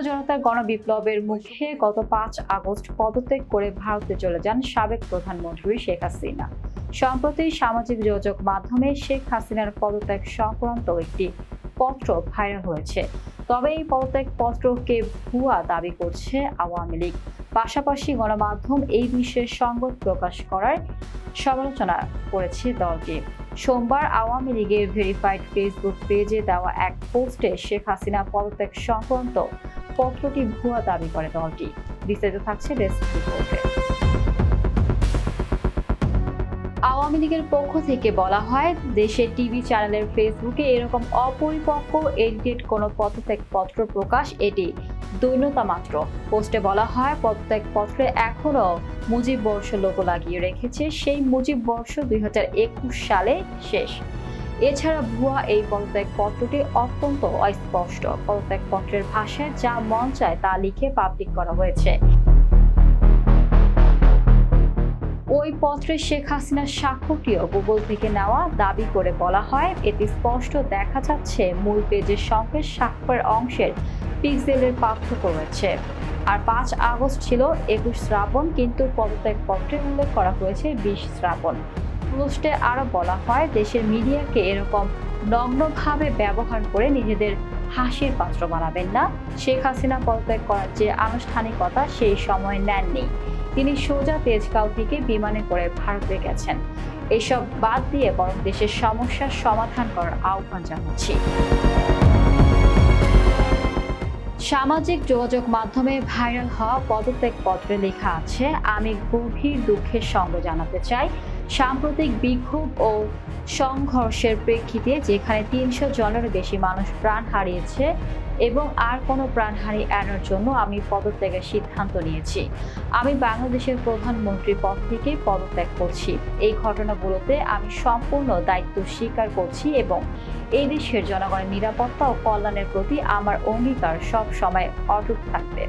জনতার গণবিপ্লবের মুখে গত 5 আগস্ট পদত্যাগ করে ভারতে চলে যান সাবেক প্রধানমন্ত্রী শেখ হাসিনা। সম্প্রতি সামাজিক যোগাযোগ মাধ্যমে শেখ হাসিনার পদত্যাগ সংক্রান্ত একটি পত্র ভাইরাল হয়েছে। তবে এই পদত্যাগ পত্রকে ভুয়া দাবি করছে আওয়ামী লীগ। পাশাপাশি গণমাধ্যম এই বিষয়ে সংবাদ প্রকাশ করার সমালোচনা করেছে দলটি। সোমবার আওয়ামী লীগের ভেরিফাইড ফেসবুক পেজে দেওয়া এক পোস্টে শেখ হাসিনা পদত্যাগ সংক্রান্ত পত্রটি ভুয়া দাবি করে দলটি। বিস্তারিত থাকছে ডেস্ক রিপোর্টে। আওয়ামী লীগের পক্ষ থেকে বলা হয়, দেশের টিভি চ্যানেলের ফেসবুকে এরকম অপরিপক্ক এডিটেড কোনো পদত্যাগ পত্র প্রকাশ এটি দৈন্যতা মাত্র। পোস্টে বলা হয়, পদত্যাগ পত্রে এখনো মুজিব বর্ষ লোগো লাগিয়ে রেখেছে। সেই মুজিব বর্ষ 2021 সালে শেষ। এছাড়া ভুয়া এই পদত্যাগ পত্রটি অত্যন্ত অস্পষ্ট। পদত্যাগ পত্রের ভাষায় যা মন চায় তা লিখে পাবলিক করা হয়েছে। ওই পত্রে শেখ হাসিনার স্বাক্ষরটিও গুগল থেকে নেওয়া দাবি করে বলা হয়, এতে স্পষ্ট দেখা যাচ্ছে মূল পেজের সঙ্গে স্বাক্ষরের অংশের পিক্সেলের পার্থক্য রয়েছে। আর 5 আগস্ট ছিল 21 শ্রাবণ, কিন্তু পদত্যাগ পত্রে উল্লেখ করা হয়েছে 20 শ্রাবণ। পোস্টে আরো বলা হয়, দেশের মিডিয়াকে এরকম নগ্নভাবে ব্যবহার করে নিজেদের হাসির পাত্র বানাবেন না। শেখ হাসিনা পদত্যাগ করার যে আনুষ্ঠানিকতা সেই সময় নেননি। তিনি সোজা তেজগাঁও থেকে বিমানে করে ভারতে গেছেন। এসব বাদ দিয়ে বরং দেশের সমস্যার সমাধান করার আহ্বান জানাচ্ছি। সামাজিক যোগাযোগ মাধ্যমে ভাইরাল হওয়া পদত্যাগ পত্রে লেখা আছে, আমি গভীর দুঃখের সঙ্গে জানাতে চাই, সাম্প্রতিক বিক্ষোভ ও সংঘর্ষের প্রেক্ষিতে যেখানে 300 জনেরও বেশি মানুষ প্রাণ হারিয়েছে এবং আর কোনো প্রাণহানি এড়ানোর জন্য আমি পদত্যাগের সিদ্ধান্ত নিয়েছি। আমি বাংলাদেশের প্রধানমন্ত্রী পদ থেকে পদত্যাগ করছি। এই ঘটনাগুলোতে আমি সম্পূর্ণ দায়িত্ব স্বীকার করছি এবং এই দেশের জনগণের নিরাপত্তা ও কল্যাণের প্রতি আমার অঙ্গীকার সব সময় অটুট থাকবে।